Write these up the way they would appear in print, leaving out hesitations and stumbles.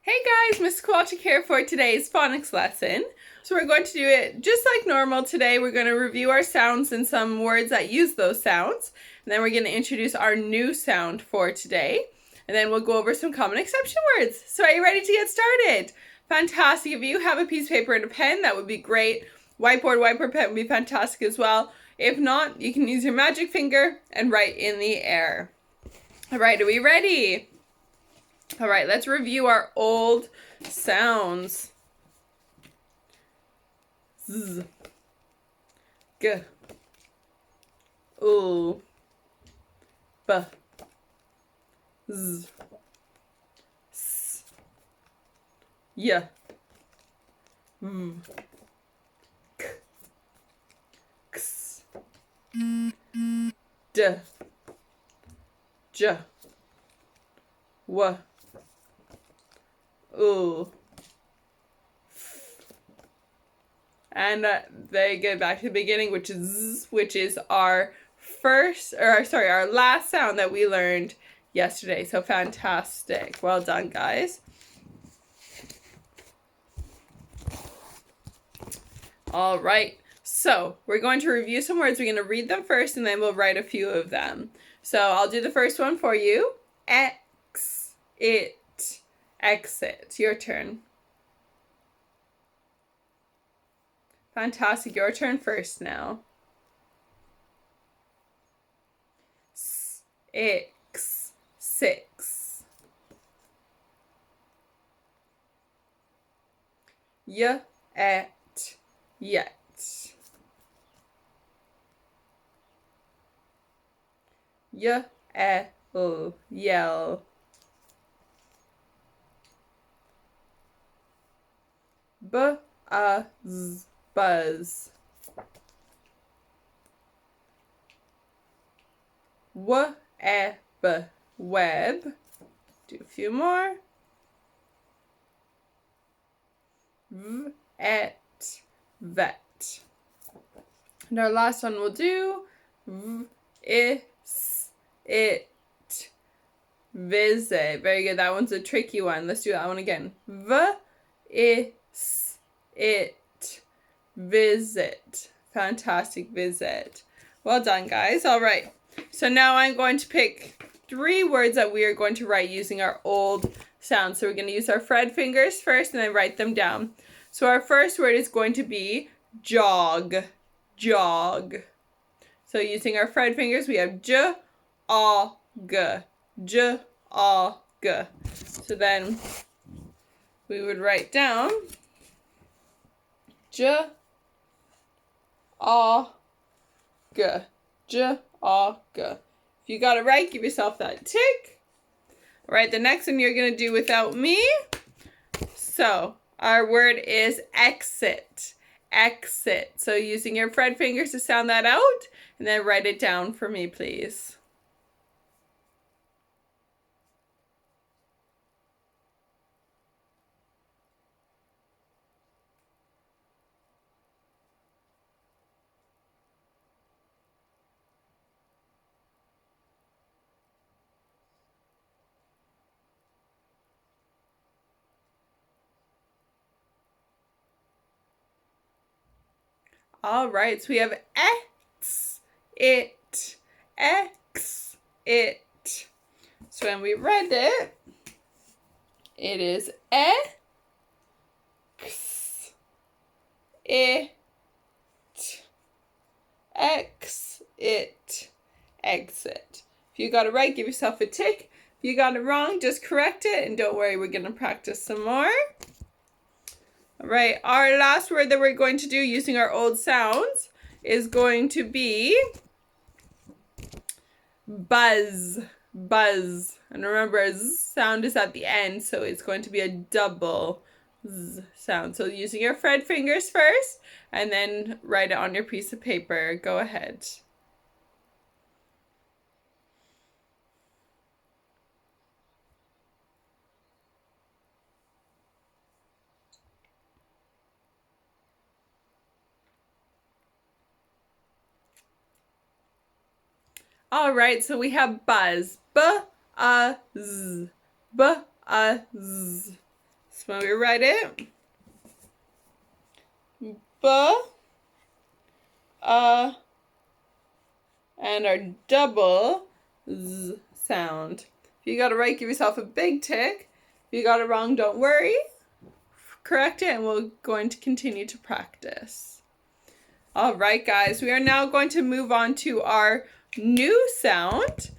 Hey guys, Miss Kowalczyk here for today's phonics lesson. So we're going to do it just like normal today. We're going to review our sounds and some words that use those sounds. And then we're going to introduce our new sound for today. And then we'll go over some common exception words. So are you ready to get started? Fantastic. If you have a piece of paper and a pen, that would be great. Whiteboard pen would be fantastic as well. If not, you can use your magic finger and write in the air. All right, are we ready? All right, let's review our old sounds. Z, g, u, b, z, s, y, v, k, x, d, j, w, ooh. And they get back to the beginning, which is our our last sound that we learned yesterday. So fantastic. Well done, guys. All right. So we're going to review some words. We're going to read them first, and then we'll write a few of them. So I'll do the first one for you. Exit. Your turn. Fantastic. Your turn first now. Six. Yet. Yell. Buzz. Web. Do a few more. Vet. And our last one we'll do it. Visit. Very good. That one's a tricky one. Let's do that one again. It. Visit. Fantastic. Visit. Well done, guys. All right. So now I'm going to pick 3 words that we are going to write using our old sounds. So we're going to use our Fred fingers first and then write them down. So our first word is going to be jog. So using our Fred fingers, we have j, a, g. J, a, g. So then we would write down j, a, g. J, a, g. If you got it right, give yourself that tick. All right, the next one you're going to do without me. So our word is exit. So using your Fred fingers to sound that out, and then write it down for me, please. All right, so we have exit. So when we read it, it is exit. If you got it right, give yourself a tick. If you got it wrong, just correct it, and don't worry, we're going to practice some more. All right, our last word that we're going to do using our old sounds is going to be buzz. And remember, z sound is at the end, so it's going to be a double z sound. So using your Fred fingers first, and then write it on your piece of paper. Go ahead. All right, so we have buzz. B-a-z. B-a-z. So when we write it, B, and our double Z sound. If you got it right, give yourself a big tick. If you got it wrong, don't worry. Correct it, and we're going to continue to practice. All right, guys, we are now going to move on to our new sound,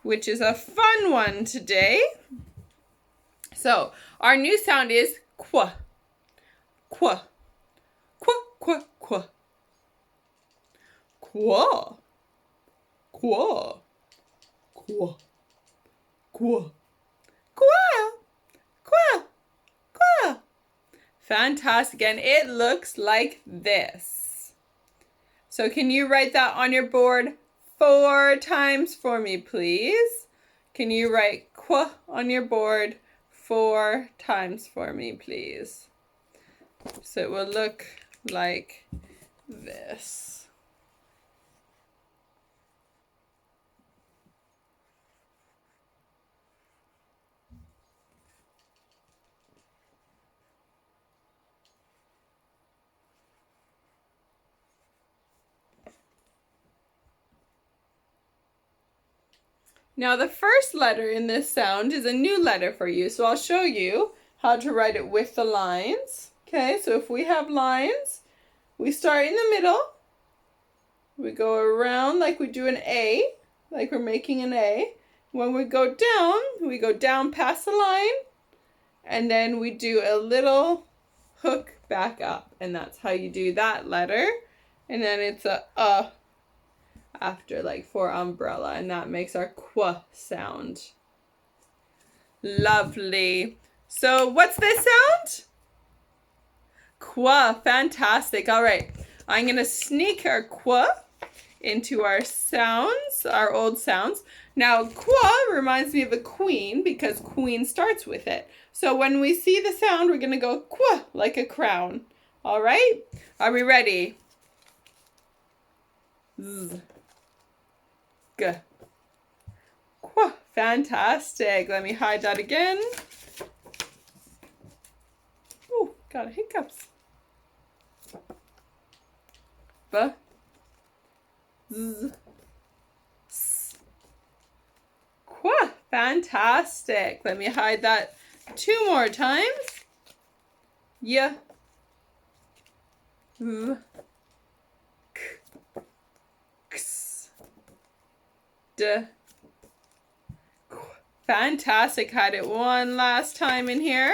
which is a fun one today. So, our new sound is qu. Qu. Qu, qu, qu. Qu. Qu. Qu. Qu. Qu. Qu. Qu. Fantastic, and it looks like this. So can you write that on your board 4 times for me, please? Can you write qu on your board 4 times for me, please? So it will look like this. Now the first letter in this sound is a new letter for you, so I'll show you how to write it with the lines. Okay, so if we have lines, we start in the middle, we go around like we do an A, like we're making an A. When we go down past the line, and then we do a little hook back up, and that's how you do that letter. And then it's a after, like for umbrella, and that makes our qu sound. Lovely. So what's this sound? Qu. Fantastic. All right, I'm gonna sneak our qu into our sounds, our old sounds. Now qu reminds me of a queen because queen starts with it. So when we see the sound, we're gonna go qu like a crown. All right, are we ready? Z. G. Qu. Fantastic. Let me hide that again. Ooh, got hiccups. B. Z. S. Qu. Fantastic. Let me hide that 2 more times. Y. V. K. X. D. Qu. Fantastic. Had it one last time in here.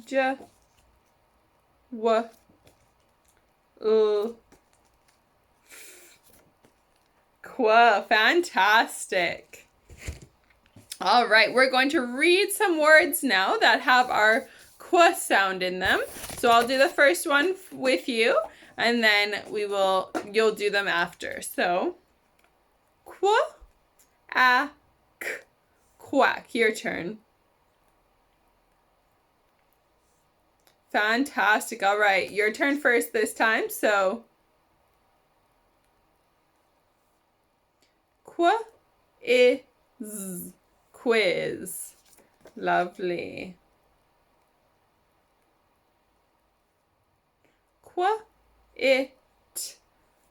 J. W. L. F. Qu. Fantastic. All right, we're going to read some words now that have our qu sound in them. So I'll do the first one with you, and then you'll do them after. So, qu, a, k, quack. Your turn. Fantastic. All right, your turn first this time. So, qu, I, z, quiz. Lovely. Qu, I, t,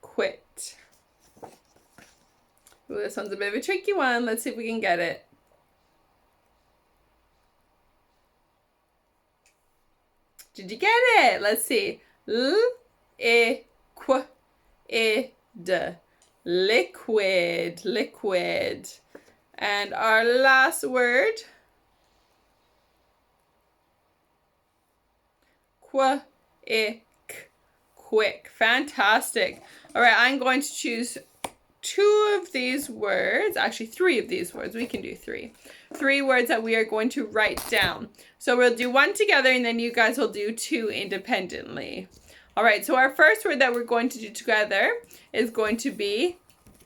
quit. Ooh, this one's a bit of a tricky one. Let's see if we can get it. Did you get it? Let's see. L, I, qu, I, d. Liquid, liquid. And our last word. Qu, I, k, quick. Fantastic. All right, I'm going to choose 2 of these words, actually 3 of these words. We can do 3. 3 words that we are going to write down. So we'll do 1 together, and then you guys will do 2 independently. All right, so our first word that we're going to do together is going to be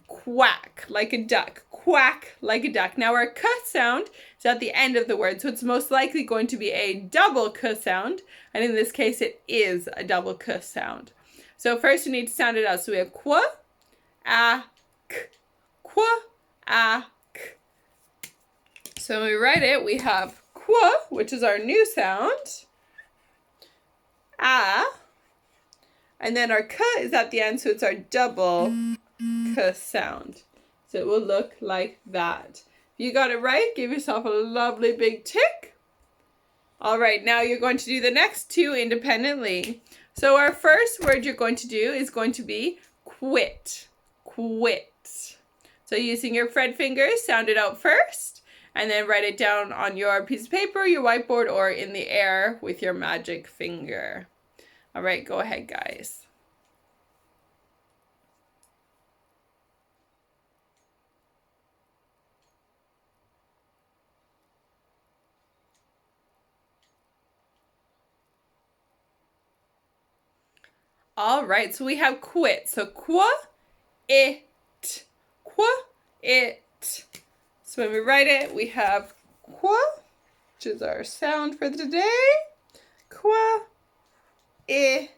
quack, like a duck. Quack, like a duck. Now our k sound is at the end of the word, so it's most likely going to be a double k sound, and in this case it is a double k sound. So first you need to sound it out. So we have qu, a, k. Qu, a, k. So when we write it, we have qu, Kwa, which is our new sound. Ah. And then our K is at the end, so it's our double K sound. So it will look like that. If you got it right, give yourself a lovely big tick. All right, now you're going to do the next two independently. So our first word you're going to do is going to be quit. Quit. So using your fret fingers, sound it out first, and then write it down on your piece of paper, your whiteboard, or in the air with your magic finger. All right, go ahead, guys. All right, so we have quit. So qua, it. Qua, it. So when we write it, we have qua, which is our sound for today. Qua, it.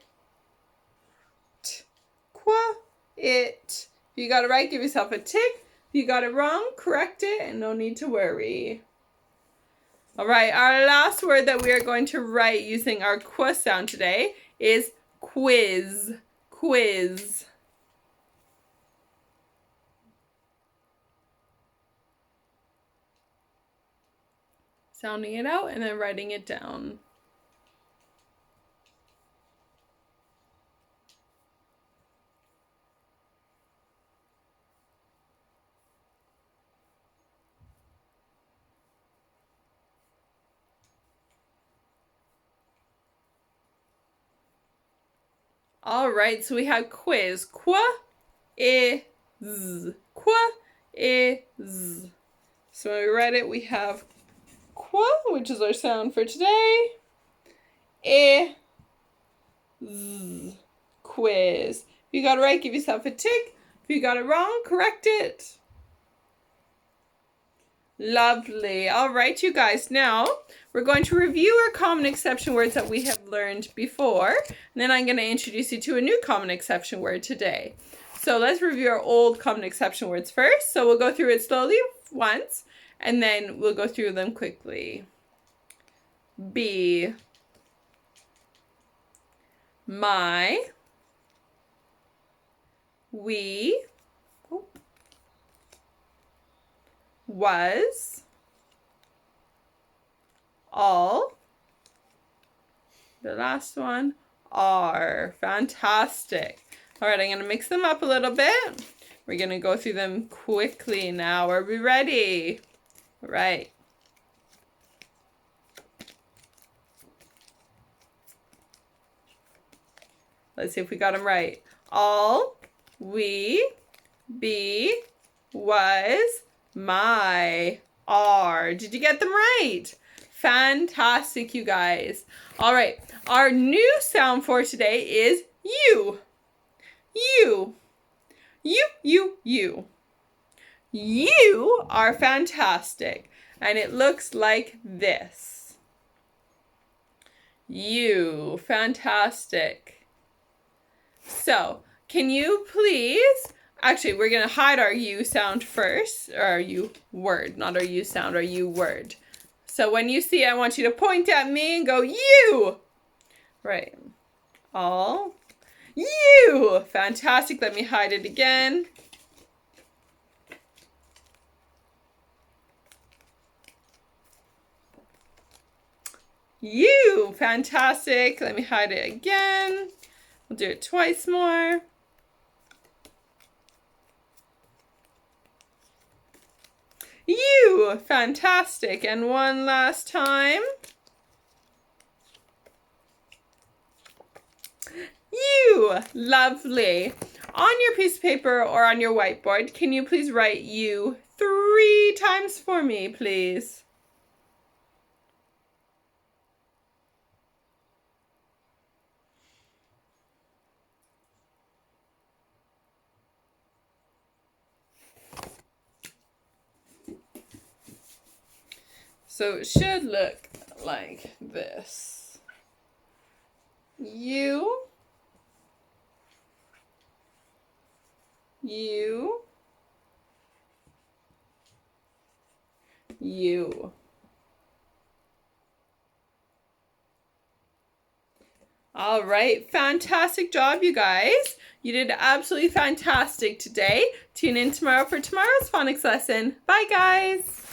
Qua, it. If you got it right, give yourself a tick. If you got it wrong, correct it, and no need to worry. All right, our last word that we are going to write using our qua sound today is quiz. Quiz. Sounding it out and then writing it down. All right, so we have quiz. Qua is. Qua is. So when we write it, we have qua, which is our sound for today. Is. Quiz. If you got it right, give yourself a tick. If you got it wrong, correct it. Lovely. All right, you guys. Now, we're going to review our common exception words that we have learned before. And then I'm going to introduce you to a new common exception word today. So let's review our old common exception words first. So we'll go through it slowly once, and then we'll go through them quickly. Be. My. We. Was. All. The last one, are. Fantastic. All right, I'm going to mix them up a little bit. We're going to go through them quickly now. Are we ready? All right. Let's see if we got them right. All, we, be, was, my, are. Did you get them right? Fantastic, you guys. All right, our new sound for today is you. You. You. You are fantastic. And it looks like this. You. Fantastic. So, can you please... Actually, we're going to hide our U sound first, or our U word, not our U sound, our U word. So when you see it, I want you to point at me and go, you! Right. All. You! Fantastic. Let me hide it again. You! Fantastic. Let me hide it again. We'll do it twice more. You! Fantastic. And one last time. You! Lovely. On your piece of paper or on your whiteboard, can you please write you 3 times for me, please? So it should look like this. You. You. You. All right, fantastic job, you guys. You did absolutely fantastic today. Tune in tomorrow for tomorrow's phonics lesson. Bye, guys.